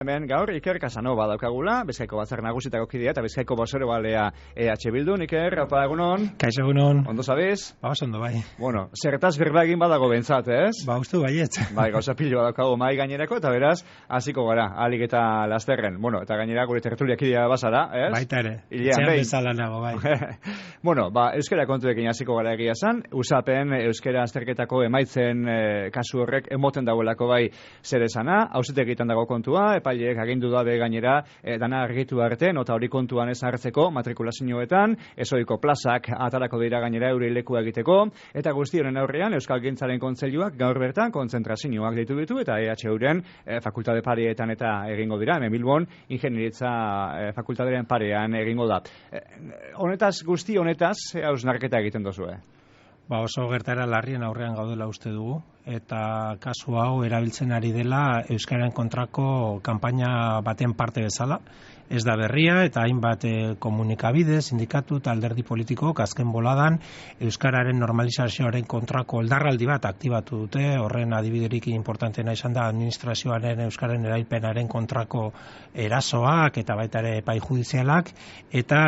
Hemen gaur Iker Casanova daukagula, Bizkaiko Batzar Nagusitako kidea eta Bizkaiko bozeroalea EH Bildun. Iker, apa egunon? Kaixo egunon. Ondo zabiz? Ondo bai. Bueno, zertaz berba egin badago bentsat, ez? Uste baietz. Bai, gauza pilo daukago mai gainerako eta beraz hasiko gara, ahalik eta lasterren. Bueno, eta gainera gure tertulia kidea bazara, ez? Baita ere. Etxean bezala nago, bai. Bueno, euskara kontuekin hasiko gara egia esan, usapen euskara azterketako emaitzen kasu horrek emoten dagoelako bai zer esana, auzitegitan dago kontua, epaileek agindu dabe gainera dana argitu arte, nota hori kontuan ez hartzeko matrikulazioetan, ezoiko plazak atarako dira gainera eure lekua egiteko, eta guzti honen aurrean Euskalgintzaren Kontseiluak gaur bertan kontzentrazioak deitu ditu eta EHUren fakultate pareetan eta egingo dira, hemen Bilbon ingenieritza fakultatearen parean egingo da. Honetaz, guzti honetaz, hausnarketa egiten dozue. Oso gertaera larrien aurrean gaudela uste dugu, eta kasu hau erabiltzen ari dela euskararen kontrako kanpaina baten parte bezala. Ez da berria eta hainbat komunikabide, sindikatu eta alderdi politikok azken boladan euskararen normalizazioaren kontrako oldarraldi bat aktibatu dute. Horren adibiderik importanteena izan da administrazioaren euskararen erailpenaren kontrako erasoak eta baita ere epai judizialak, eta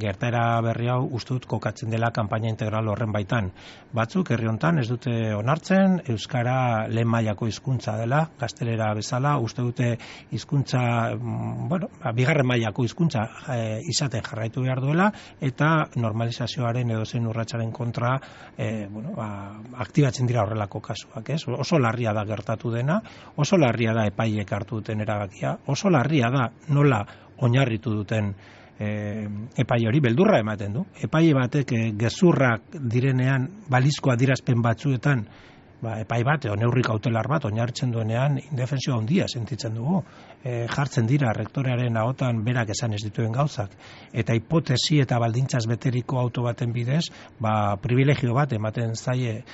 gertaera berri hau uste dut kokatzen dela kanpaina integral horren baitan. Batzuk herri hontan ez dute onartzen euskara lehen mailako hizkuntza dela, gaztelera bezala, uste dute hizkuntza, bigarren mailako hizkuntza izaten jarraitu behar duela, eta normalizazioaren edozein urratsaren kontra aktibatzen dira horrelako kasuak, ez? Oso larria da gertatu dena, oso larria da epaileek hartu duten erabakia, oso larria da nola oinarritu duten epai hori beldurra ematen du. Epaile batek gezurrak direnean balizko adierazpen batzuetan epai bat, neurri kautelar bat oinarritzen duenean indefensio handia sentitzen dugu. Jartzen dira rektorearen ahotan berak esan ez dituen gauzak, eta hipotesi eta baldintzaz beteriko auto baten bidez, privilegio bat ematen zaie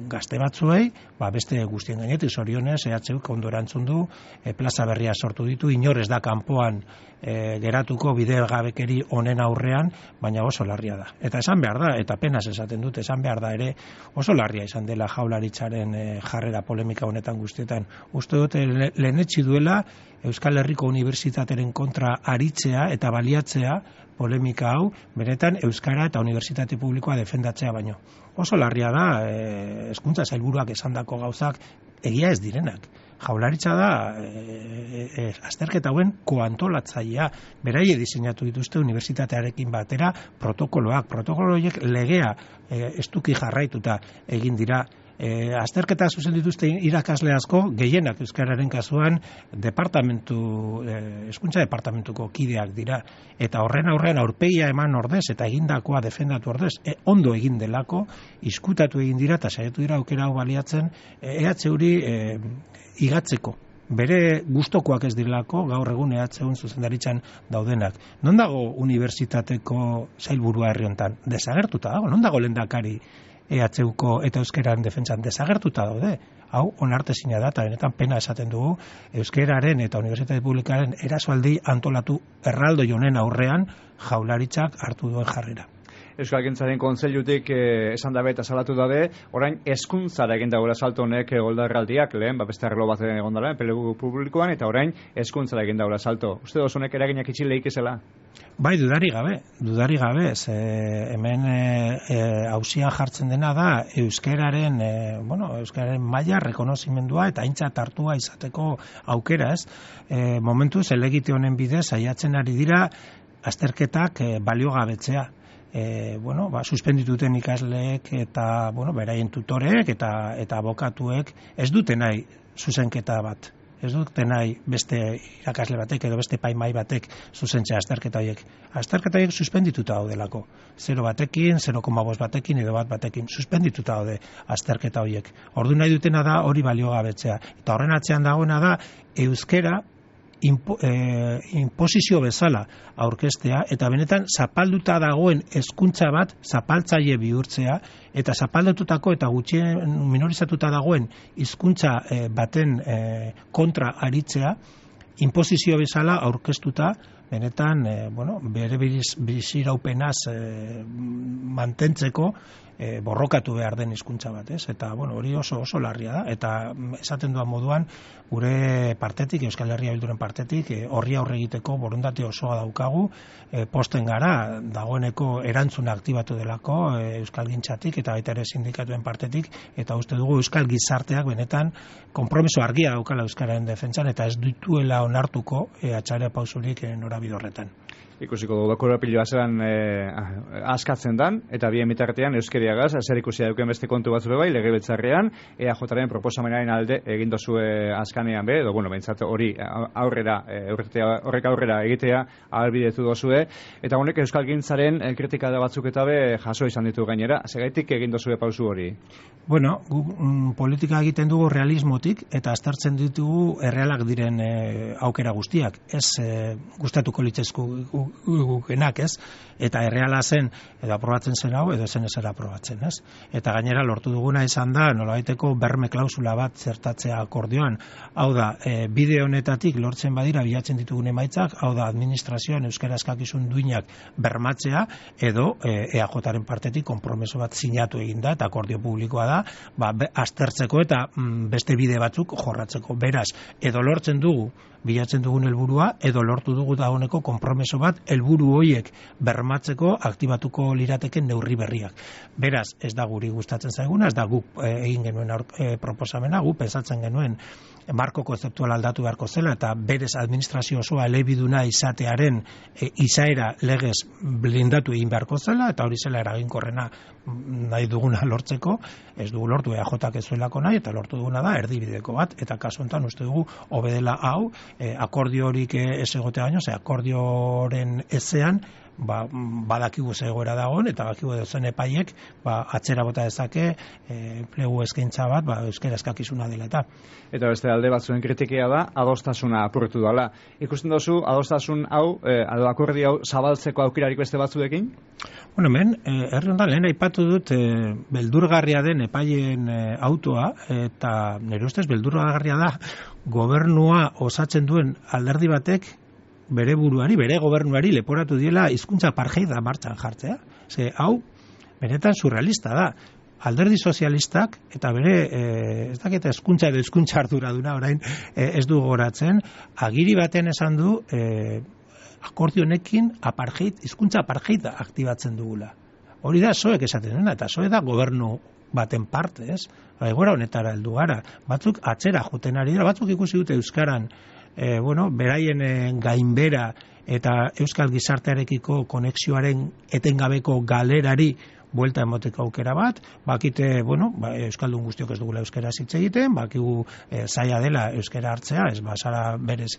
gazte batzuei, beste guztien gainetik zorionez, EHUk ondo erantzun du, plaza berria sortu ditu, inor ez da kanpoan geratuko bidegabekeri honen aurrean, baina oso larria da. Eta esan behar da, eta penaz esaten dut, esan behar da ere, oso larria izan dela Jaurlaritzaren jarrera polemika honetan guztietan. Uste dute lehenetsi duela Euskal Herriko Unibertsitatearen kontra aritzea eta baliatzea polemika hau, benetan Euskara eta Unibertsitate Publikoa defendatzea baino. Oso larria da, hezkuntza sailburuak esandako gauzak egia ez direnak. Jaurlaritza da azterketa hauen koantolatzailea, beraie diseinatu dituzte unibertsitatearekin batera protokoloak horiek legea estuki jarraituta egin dira. Azterketa zuzen dituzte irakasle asko, gehienak euskararen kasuan hezkuntza departamentuko kideak dira, eta horren aurrean aurpegia eman ordez eta egindakoa defendatu ordez, ondo egin delako, izkutatu egin dira eta saiatu dira aukera hau baliatzen EHUri igatzeko. Bere gustokoak ez direlako gaur egun EHUn zuzendaritzan daudenak. Non dago unibertsitateko sailburua herri hontan? Desagertuta dago. Non dago lehendakari EHUko eta euskararen defentsan? Desagertuta daude. Hau onartezina da, eta benetan pena esaten dugu euskararen eta Unibertsitate Publikaren erasoaldi antolatu erraldoi honen aurrean Jaurlaritzak hartu duen jarrera. Euskalgintzaren Kontseilutik esan dabe eta salatu dabe, orain hezkuntzara egin dagoela salto honek oldarraldiak, lehen, beste arlo bat egon dela, enplegu publikoan, eta orain hezkuntzara egin dagoela salto. Uste dozu honek eraginak itxileik ezela? Bai, dudari gabe, hemen auzian jartzen dena da euskararen maila rekonozimendua eta aintzat hartua izateko aukera, ez? Momentuz, elegite honen bidez, saiatzen ari dira azterketak baliogabetzea. Suspendituten ikasleek eta beraien tutoreek eta abokatuek ez dute nahi zuzenketa bat. Ez dute nahi beste irakasle batek edo beste epaimahai batek zuzentzea azterketa horiek. Azterketa horiek suspendituta daudelako. 0 batekin, 0,5 batekin edo bat batekin suspendituta daude azterketa horiek. Ordu nahi dutena da hori baliogabetzea. Eta horren atzean dagoena da euskara inposizio bezala aurkeztea, eta benetan zapalduta dagoen hezkuntza bat zapaltzaile bihurtzea, eta zapaldututako eta gutxien minorizatuta dagoen hizkuntza baten kontra aritzea, inposizio bezala aurkeztuta benetan bere biziraupenaz mantentzeko borrokatu behar den hizkuntza bat, ez? Eta hori oso larria da, eta esaten duan moduan gure partetik, Euskal Herria Bilduren partetik, horri aurre egiteko borondate osoa daukagu, posten gara dagoeneko erantzuna aktibatu delako Euskalgintzatik eta baita ere sindikatuen partetik, eta uste dugu euskal gizarteak benetan konpromiso argia daukala euskararen defentsan eta ez dituela onartuko atxarea pausurik norabide horretan. Ikusiko dugu korapiloa zelan askatzen dan, eta bien bitartean euskeriagaz, zer ikusi dauken beste kontu batzu bai, legebiltzarrean, EAJaren proposamenaren alde egin dozue askanean edo, behintzat hori horrek aurrera egitea ahalbidetu dozue, eta honek euskalgintzaren kritika da batzuk eta jaso izan ditu gainera, segaitik egin dozue pausu hori? Politika egiten dugu realismotik, eta aztertzen ditugu errealak diren aukera guztiak, ez gustatuko litzezku gukenak, ez? Eta erreala zen, edo aprobatzen zen hau, edo zen ezera aprobatzen, ez? Eta gainera lortu duguna izan da, nolabaiteko berme klausula bat zertatzea akordioan. Hau da, bide honetatik lortzen badira bilatzen ditugun emaitzak, hau da, administrazioan euskara eskakizun duinak bermatzea, edo EAJaren partetik konpromeso bat sinatu egin da, eta akordio publikoa da, aztertzeko eta beste bide batzuk jorratzeko. Beraz, edo lortzen dugu bilatzen dugun helburua, edo lortu dugu dagoeneko konpromeso bat helburu horiek bermatzeko aktibatuko lirateken neurri berriak. Beraz, ez da guri gustatzen zaiguna, ez da guk egin genuen proposamena, guk pensatzen genuen marko konzeptual aldatu beharko zela eta berez administrazio osoa elebiduna izatearen izaera legez blindatu egin beharko zela, eta hori zela eraginkorrena nahi duguna lortzeko, ez dugu lortu EAJak ez zuelako nahi, eta lortu duguna da erdibideko bat, eta kasu honetan uste dugu hobedela hau, akordio horik ez egote baino, akordioren ezean badakigu zegoera dagoen, eta badakigu zen epaiek atzera bota dezake plegu eskaintza bat euskara eskakizuna dela eta. Eta beste alde batzuen kritikea da, adostasuna apurtu dela. Ikusten dozu, adostasun hau, akordio hau zabaltzeko aukerarik beste batzuekin? Hemen, herri hondan lehen aipatu dut beldurgarria den epaileen autoa, eta nire ustez beldurgarria da gobernua osatzen duen alderdi batek bere buruari, bere gobernuari leporatu diela hizkuntza parjeida martxan jartzea. Hau, benetan surrealista da. Alderdi sozialistak eta bere ez dakita hezkuntza edo hizkuntza arduraduna orain ez du gogoratzen, agiri baten esan du akordio honekin hizkuntza apartheida aktibatzen dugula. Hori da soek esaten duena, eta soe da gobernu baten parte, ez? Egoera honetara heldu gara. Batzuk atzera joten ari dira, batzuk ikusi dute euskaran beraien gainbera eta euskal gizartearekiko konexioaren etengabeko galerari buelta emoteko aukera bat, bakite, euskaldun guztiok ez dugula euskara hitz egiten, bakigu zaila dela euskara hartzea, ez bazara berez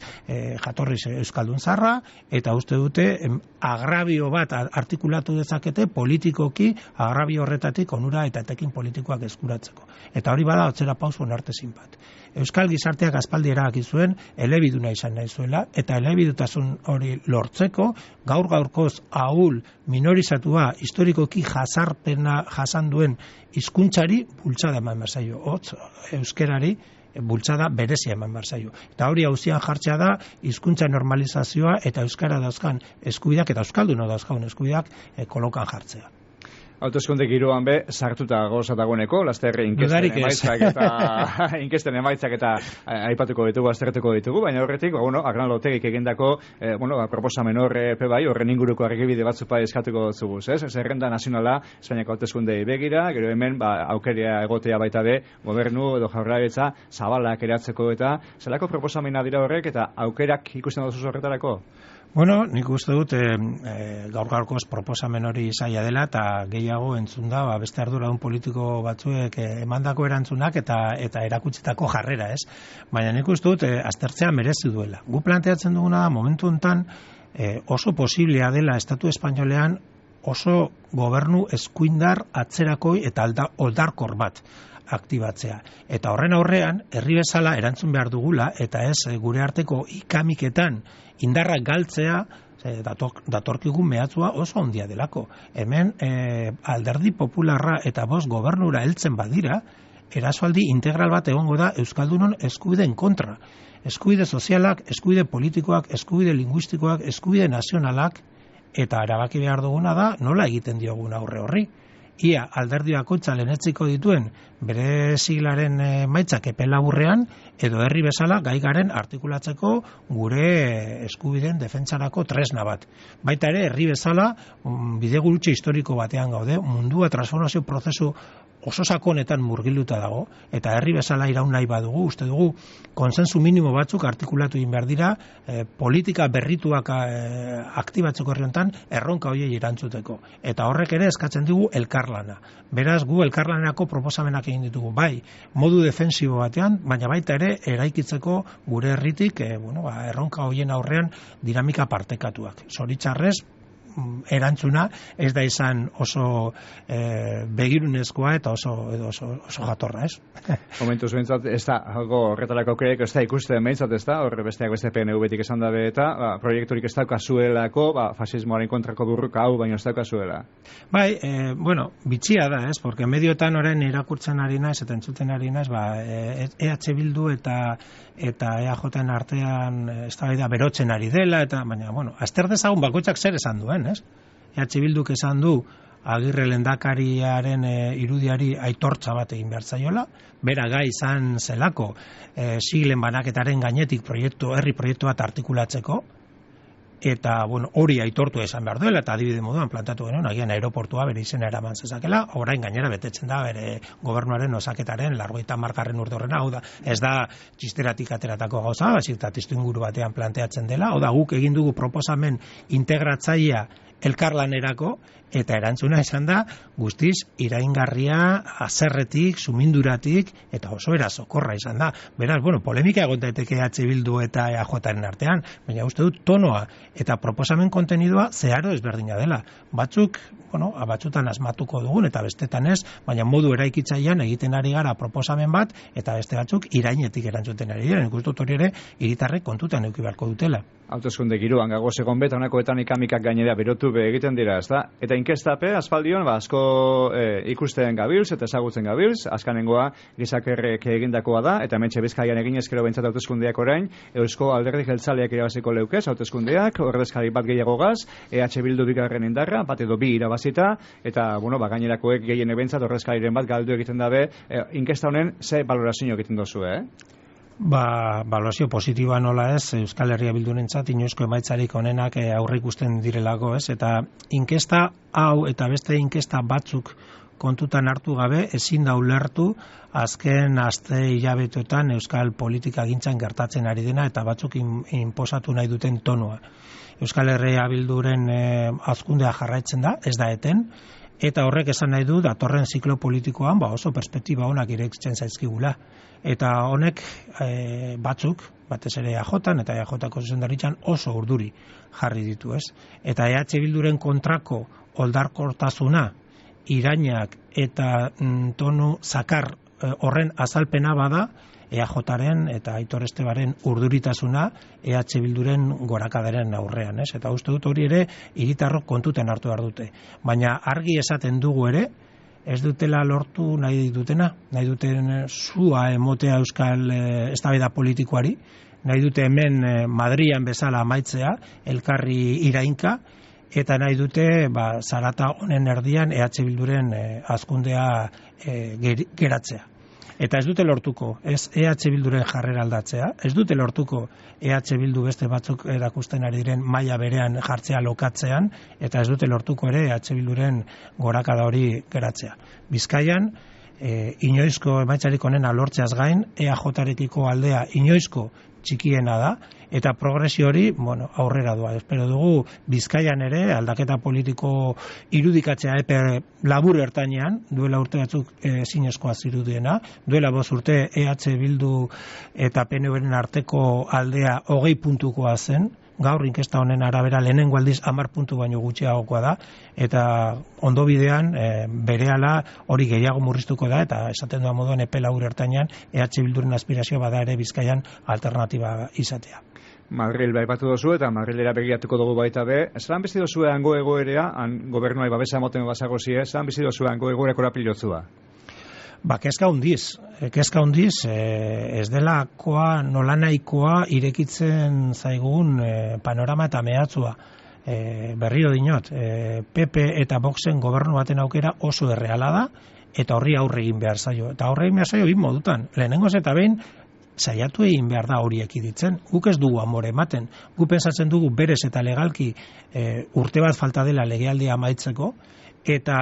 jatorriz euskaldun zarra, eta uste dute agrabio bat artikulatu dezakete politikoki agrabio horretatik onura eta etekin politikoak eskuratzeko. Eta hori bada atzera pauso onartezin bat. Euskal gizarteak aspaldi erabaki zuen elebiduna izan nahi zuela, eta elebidutasun hori lortzeko gaur-gaurkoz ahul minorizatua historikoki jazarpena jasan duen hizkuntzari bultzada eman behar zaio. Euskerari bultzada berezia eman behar zaio. Eta hori auzian jartzea da hizkuntza normalizazioa eta euskara dauzkan eskubideak eta euskalduna dauzkan eskubideak kolokan jartzea. Hauteskunde giroan sartuta gozatagoeneko, lasterre inkesten emaitzak eta aipatuko ditugu, aztertuko ditugu, baina horretik, Agran Lotegik egindako proposamen horren inguruko argibide batzu eskatuko dutzugu, ez? Zerrenda nazionala, Espainiako hauteskundei begira, gero hemen, aukeria egotea baita gobernu edo jaurlaritza zabalak eratzeko eta zelako proposamena dira horrek eta aukerak ikusten duzu horretarako? Nik uste dut gaur-gaurkoz proposamen hori zaila dela eta gehiago entzun da beste arduradun politiko batzuek emandako erantzunak eta erakutsitako jarrera, ez? Baina nik uste dut aztertzea merezi duela. Gu planteatzen duguna momentu honetan oso posiblea dela Estatu Espainolean oso gobernu eskuindar atzerakoi eta oldarkor bat aktibatzea. Eta horren aurrean, herri bezala erantzun behar dugula, eta ez gure arteko ikamiketan indarrak galtzea, datorkigun mehatzua oso handia delako. Hemen alderdi popularra eta bost gobernura heltzen badira, erasoaldi integral bat egongo da Euskaldunon eskubideen kontra. Eskubide sozialak, eskubide politikoak, eskubide linguistikoak, eskubide nazionalak, eta erabaki behar duguna da nola egiten diogun aurre horri. Ia alderdi bakoitza lehenetziko dituen bere siglaren emaitzak epe laburrean edo herri bezala gai garen artikulatzeko gure eskubideen defentsarako tresna bat. Baita ere herri bezala bidegurutze historiko batean gaude, mundua transformazio prozesu oso sakonetan murgilduta dago, eta herri bezala iraun nahi badugu, uste dugu konsensu minimo batzuk artikulatu egin behar dira, politika berrituak aktibatzeko herri honetan erronka horiei erantzuteko. Eta horrek ere eskatzen dugu elkarlana. Beraz, gu elkarlanerako proposamenak egin ditugu, bai, modu defensibo batean, baina baita ere eraikitzeko gure herritik erronka horien aurrean dinamika partekatuak. Zoritxarrez, erantzuna ez da izan oso begirunezkoa eta oso jatorra, ez? Momentuz behintzat, ez da, horretarako kreek ez da ikusten behintzat, ez da, horre besteak beste PNV-tik esan dabe eta proiekturik ez daukazuelako, fasismoaren kontrako burruka hau, baina ez daukazuela. Bai, bitxia da, ez? Porque medioetan orain irakurtzen ari naiz eta entzuten ari naiz, EH Bildu eta EAJen artean eztabaida berotzen ari dela, eta baina, azter dezagun bakoitzak zer esan duen, ez? EH Bilduk esan du Agirre lehendakariaren irudiari aitortza bat egin behar zaiola, bera gai izan zelako siglen banaketaren gainetik herri proiektu bat artikulatzeko, eta hori aitortu esan behar duela, eta adibide moduan plantatu genuen, agian aeroportua bere izena eraman zezakela, orain gainera betetzen da bere gobernuaren osaketaren 80. urte horrena, hau da, ez da txisteratik ateratako gauza, baizik eta testuinguru batean planteatzen dela, hau da, guk egin dugu proposamen integratzailea elkarlanerako, eta erantzuna esan da guztiz iraingarria, haserretik, suminduratik, eta oso erasokorra izan da. Beraz, polemika egon daiteke EH Bildu eta EAJren artean, baina uste dut tonoa eta proposamen kontenidua zeharo ezberdina dela. Batzuk, batzutan asmatuko dugun eta bestetan ez, baina modu eraikitzailean egiten ari gara proposamen bat, eta beste batzuk irainetik erantzuten ari dira. Nik uste dut hori ere hiritarrek kontutan eduki beharko dutela. Hauteskunde giroan gagoz egon bet, honakoetan ikamikak gainera berotu egiten dira, ez da? Eta inkestape, aspaldion, asko ikusten gabilz eta ezagutzen gabilz, azkanengoa gizakerrek egindakoa da, eta hementxe Bizkaian egin ezkero behintzat hauteskundeak orain, Eusko Alderdi Jeltzaleak irabaziko leukez, hauteskundeak, ordezkari bat gehiagogaz, EH Bildu bigarren indarra, bat edo bi irabazita, eta, gainerakoek gehien ebentzat ordezkariren bat galdu egiten dabe, inkesta honen, ze balorazio egiten dozu, Balorazio positiboa nola ez, Euskal Herria Bildurentzat inoizko emaitzarik onenak aurre ikusten direlako, ez? Eta inkesta hau eta beste inkesta batzuk kontutan hartu gabe ezin da ulertu azken aste hilabeteetan Euskal politika gintzan gertatzen ari dena eta batzuk inposatu nahi duten tonua. Euskal Herria Bilduren hazkundea jarraitzen da, ez da eten, eta horrek esan nahi du datorren ziklo politikoan oso perspektiba onak irekitzen zaizkigula. Eta honek batzuk, batez ere EAJan eta EAJko zuzendaritzan oso urduri jarri ditu, ez? Eta EH Bilduren kontrako oldarkortasuna, irainak eta tonu zakar horren azalpena bada, EAJaren eta Aitor Estebaren urduritasuna EH Bilduren gorakadaren aurrean, ez? Eta uste dut hori ere hiritarrok kontutan hartu behar dute. Baina argi esaten dugu ere, ez dutela lortu nahi duten zua emotea euskal eztabaida politikoari, nahi dute hemen Madrian bezala amaitzea, elkarri irainka, eta nahi dute zarata honen erdian EH Bilduren hazkundea geratzea. Eta ez dute lortuko, ez EH Bilduren jarrera aldatzea, ez dute lortuko EH Bildu beste batzuk erakusten ari diren maila berean jartzea lokatzean, eta ez dute lortuko ere EH Bilduren gorakada hori geratzea. Bizkaian, inoizko emaitzarik onena lortzeaz gain, EAJarekiko aldea inoizko txikiena da, eta progresio hori, aurrera doa. Espero dugu Bizkaian ere aldaketa politiko irudikatzea epe labur ertainean, duela urte batzuk zinezkoa zirudiena, duela 5 urte EH Bildu eta PNVren arteko aldea 20 puntukoa zen, gaur inkesta honen arabera lehenengo aldiz 10 puntu baino gutxiagokoa da, eta ondo bidean berehala hori gehiago murriztuko da, eta esaten doa moduan epe labur ertainean EH Bilduren aspirazioa bada ere Bizkaian alternatiba izatea. Madril baipatu dozu eta Madrilera begiratuko dugu baita be. Zelan bizi dozue hango egoerea, gobernuai babesa moten bazagozie, zelan bizi dozue hango egoera korapilotzua? Kezka hundiz, ez delakoa nolanahikoa irekitzen zaigun panorama eta mehatzua. Berriro dinot, PP eta Voxen gobernu baten aukera oso erreala da, eta horri aurre egin behar zaio. Eta aurre egin behar zaio bin modutan. Lehenengoz eta behin, saiatu egin behar da hori ekiditzen. Guk ez dugu amore ematen. Guk pensatzen dugu berez eta legalki urte bat falta dela legealdia amaitzeko, eta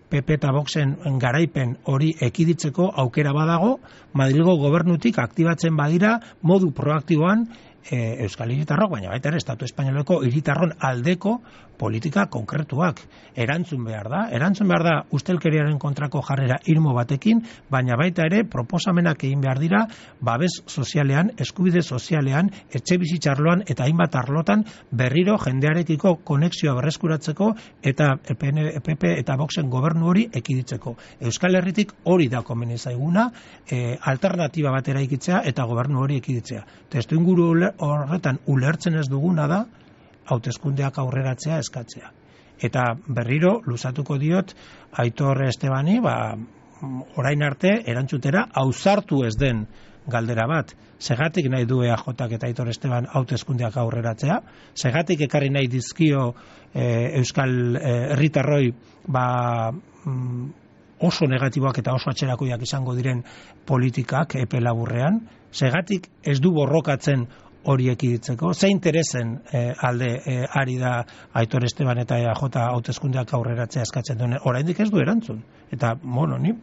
PP eta Voxen garaipen hori ekiditzeko aukera badago, Madrilgo gobernutik aktibatzen badira modu proaktiboan Euskal Hiritarrok, baina baita ere Estatu Espainoleko hiritarron aldeko politika konkretuak erantzun behar da ustelkeriaren kontrako jarrera irmo batekin, baina baita ere proposamenak egin behar dira babes sozialean, eskubide sozialean, etxe bizitzarloan eta hainbat arlotan berriro jendearekiko konexioa berreskuratzeko eta PP eta Voxen gobernu hori ekiditzeko. Euskal Herritik hori da komeni zaiguna, alternatiba batera ikitzea eta gobernu hori ekiditzea. Testuinguru horretan ulertzen ez duguna da hauteskundeak aurreratzea eskatzea. Eta berriro luzatuko diot Aitor Estebani, orain arte erantzutera ausartu ez den galdera bat. Segatik nahi du EAJak eta Aitor Esteban hauteskundeak aurreratzea? Segatik ekarri nahi dizkio Euskal Herritarroi oso negatiboak eta oso atzerakoiak izango diren politikak epe laburrean? Segatik ez du borrokatzen hori ekiditzeko? Ze interesen alde ari da Aitor Esteban eta EAJ hauteskundeak aurreratzea eskatzen duen? Oraindik ez du erantzun. Eta, ni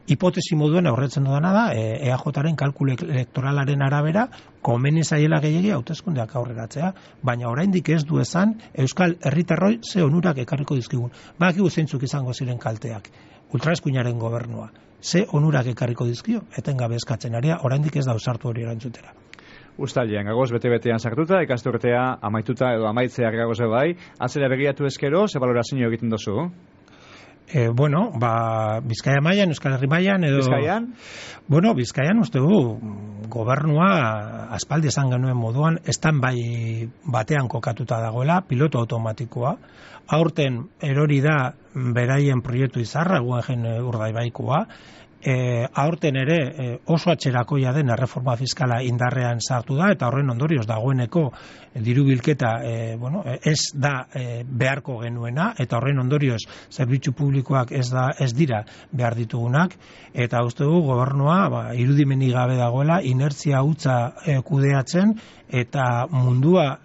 hipotesi moduen aurretzen dudana da, EAJaren kalkulu elektoralaren arabera, komeni zaiela gehiegi hauteskundeak aurreratzea, baina oraindik ez du esan Euskal Herritarroi ze onurak ekarriko dizkigun. Badakigu zeintzuk izango ziren kalteak. Ultraeskuinaren gobernua. Ze onurak ekarriko dizkio, etengabe eskatzen aria, oraindik ez da ausartu hori erantzutera. Uztailean, gagoz bete-betean sartuta, ikasturtea amaituta edo amaitzeak gagoz bai, atzera begiratu eskero, ze balorazio egiten dozu? Bizkaia mailan, Euskal Herri mailan edo... Bizkaian? Bizkaian uste du, gobernua aspaldi esan genuen moduan, bai batean kokatuta dagoela, piloto automatikoa, aurten erori da beraien proiektu izarra, Guggenheim Urdaibaikoa, aurten ere oso atzerakoia den erreforma fiskala indarrean sartu da, eta horren ondorioz dagoeneko diru bilketa ez da beharko genuena, eta horren ondorioz zerbitzu publikoak ez dira behar ditugunak, eta uste dugu gobernua irudimenik gabe dagoela, inertzia hutsa kudeatzen, eta mundua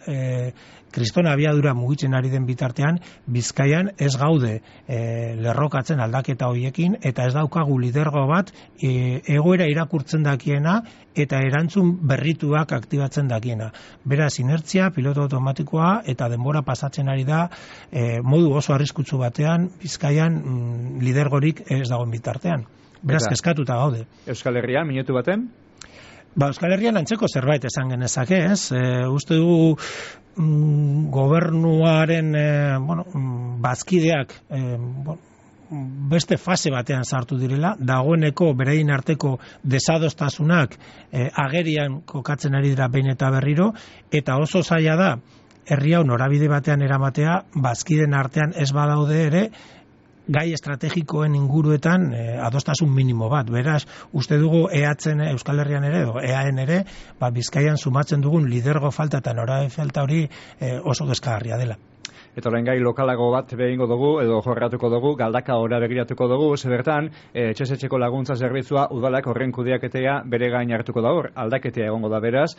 kriston abiadura mugitzen ari den bitartean, Bizkaian ez gaude lerrokatzen aldaketa horiekin, eta ez daukagu lidergo bat egoera irakurtzen dakiena eta erantzun berrituak aktibatzen dakiena. Beraz, inertzia, piloto automatikoa eta denbora pasatzen ari da modu oso arriskutsu batean, Bizkaian lidergorik ez dagoen bitartean. Beraz, kezkatuta gaude. Euskal Herrian, minutu baten? Euskal Herrian antzeko zerbait esan genezake, ez? Uste dugu gobernuaren bazkideak beste fase batean sartu direla, dagoeneko beraien arteko desadostasunak agerian kokatzen ari dira behin eta berriro, eta oso zaila da herri hau norabide batean eramatea, bazkideen artean ez badaude ere gai estrategikoen inguruetan adostasun minimo bat. Beraz, uste dugu EAtzen Euskal Herrian ere, edo EAen ere, Bizkaian sumatzen dugun lidergo falta eta norabe falta hori oso deskargarria dela. Eta orain gai lokalago bat behingo dugu, edo jorratuko dugu, galdaka ora begiratuko dugu, zebertan, etxezetxeko laguntza zerbitzua udalak horren kudeaketea bere gain hartuko da hor, aldaketea egongo da beraz.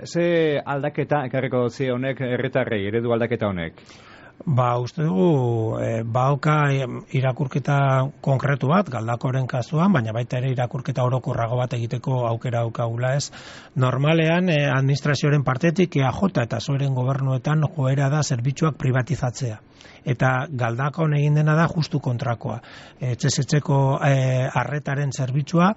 Ze aldaketa ekarriko dutzi honek herritarrei, eredu aldaketa honek? Uste dugu, bauka irakurketa konkretu bat, galdakoren kasuan, baina baita ere irakurketa orokorrago bat egiteko aukera daukagula ez. Normalean, administrazioaren partetik EAJ eta zoeren gobernuetan joera da zerbitzuak privatizatzea. Eta galdakon egin dena da justu kontrakoa. Etxezetxeko arretaren zerbitzua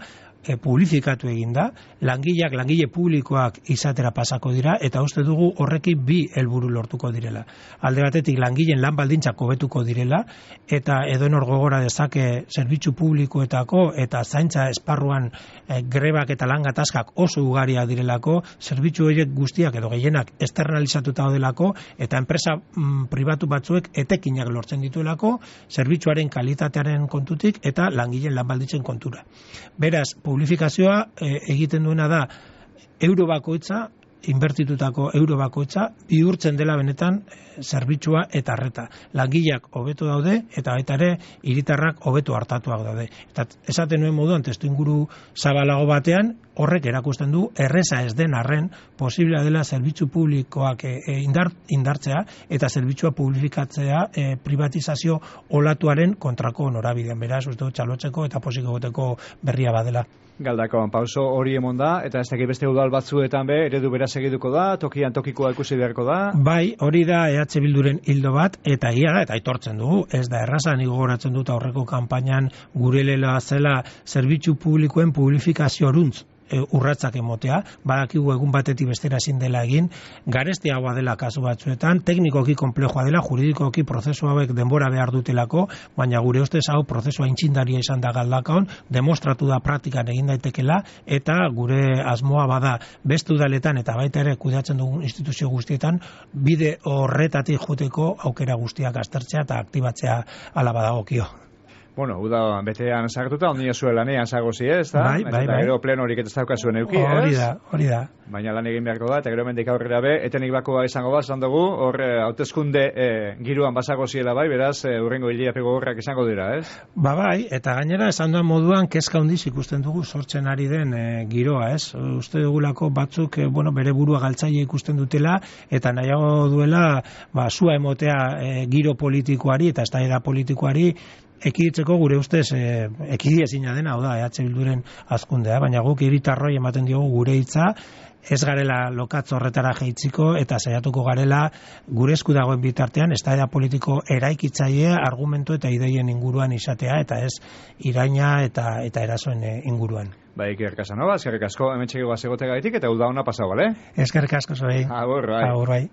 publifikatu egin da, langile publikoak izatera pasako dira, eta uste dugu horrekin bi helburu lortuko direla. Alde batetik langileen lan baldintzak hobetuko direla, eta edoenor gogora dezake zerbitzu publikoetako eta zaintza esparruan grebak eta lan gatazkak oso ugariak direlako, zerbitzu horiek guztiak edo gehienak externalizatuta daudelako, eta enpresa pribatu batzuek etekinak lortzen dituelako, zerbitzuaren kalitatearen kontutik eta langileen lan baldintzen kontura. Beraz, publifikazioa egiten duena da euro bakoitza, inbertitutako euro bakoitza, bihurtzen dela benetan zerbitzua eta arreta. Langileak hobeto daude eta baita ere hiritarrak hobeto hartatuak daude. Eta esaten nuen moduan testuinguru zabalago batean horrek erakusten du erreza ez den arren posiblea dela zerbitzu publikoak indartzea eta zerbitzua publifikatzea privatizazio olatuaren kontrako norabidean. Beraz, uste dut txalotzeko eta posik egoteko berria badela. Galdakon, pauso hori emon da, eta ez dakit beste udal batzuetan be, eredu bera segituko da, tokian tokikoa ikusi beharko da. Bai, hori da EH Bilduren hildo bat, eta egia da, eta aitortzen dugu, ez da erraza, nik gogoratzen dut aurreko kanpainan gure lela zela zerbitzu publikoen publifikazio horuntz urratsak emotea, badakigu egun batetik bestera ezin dela egin, garestiagoa dela kasu batzuetan, teknikoki konplejoa dela, juridikoki prozesu hauek denbora behar dutelako, baina gure ustez hau prozesua intxindaria izan da Galdakaon, demostratu da praktikan egin daitekela, eta gure asmoa bada beste udaletan eta baita ere kudeatzen dugun instituzio guztietan, bide horretatik joteko aukera guztiak aztertzea eta aktibatzea hala badagokio. Bueno, uda betean sartuta, ondia zuen lanean zagozi, ez da? Bai. Gero plenorik ez daukazuen euki, ez? Hori da. Baina lan egin beharko da, eta gero mendik aurrera be, etenik bakoa izango bat, esan dugu, hor hauteskunde giruan basagoziela bai, beraz, urrengo hileapeko horrak izango dira, ez? Bai, eta gainera esan duan moduan, kezka handiz ikusten dugu sortzen ari den giroa, ez? Uste dugulako batzuk, bere burua galtzaile ikusten dutela, eta nahiago duela, sua emotea giro politikoari, eta eztabaida politikoari, ekiditzeko gure ustez ekidiezina dena, hau da, EH Bilduren hazkundea, baina guk hiritarroi ematen diogu gure hitza, ez garela lokatz horretara jeitziko eta saiatuko garela gure esku dagoen bitartean eztabaida politiko eraikitzailea argumentu eta ideien inguruan izatea eta ez iraina eta erasoen inguruan. Bai, Iker Casanova, eskerrik asko hemen txegoa segotegaitik eta uda ona pasau, bale? Eskerrik asko zuei. Agur, bai. Agur, bai.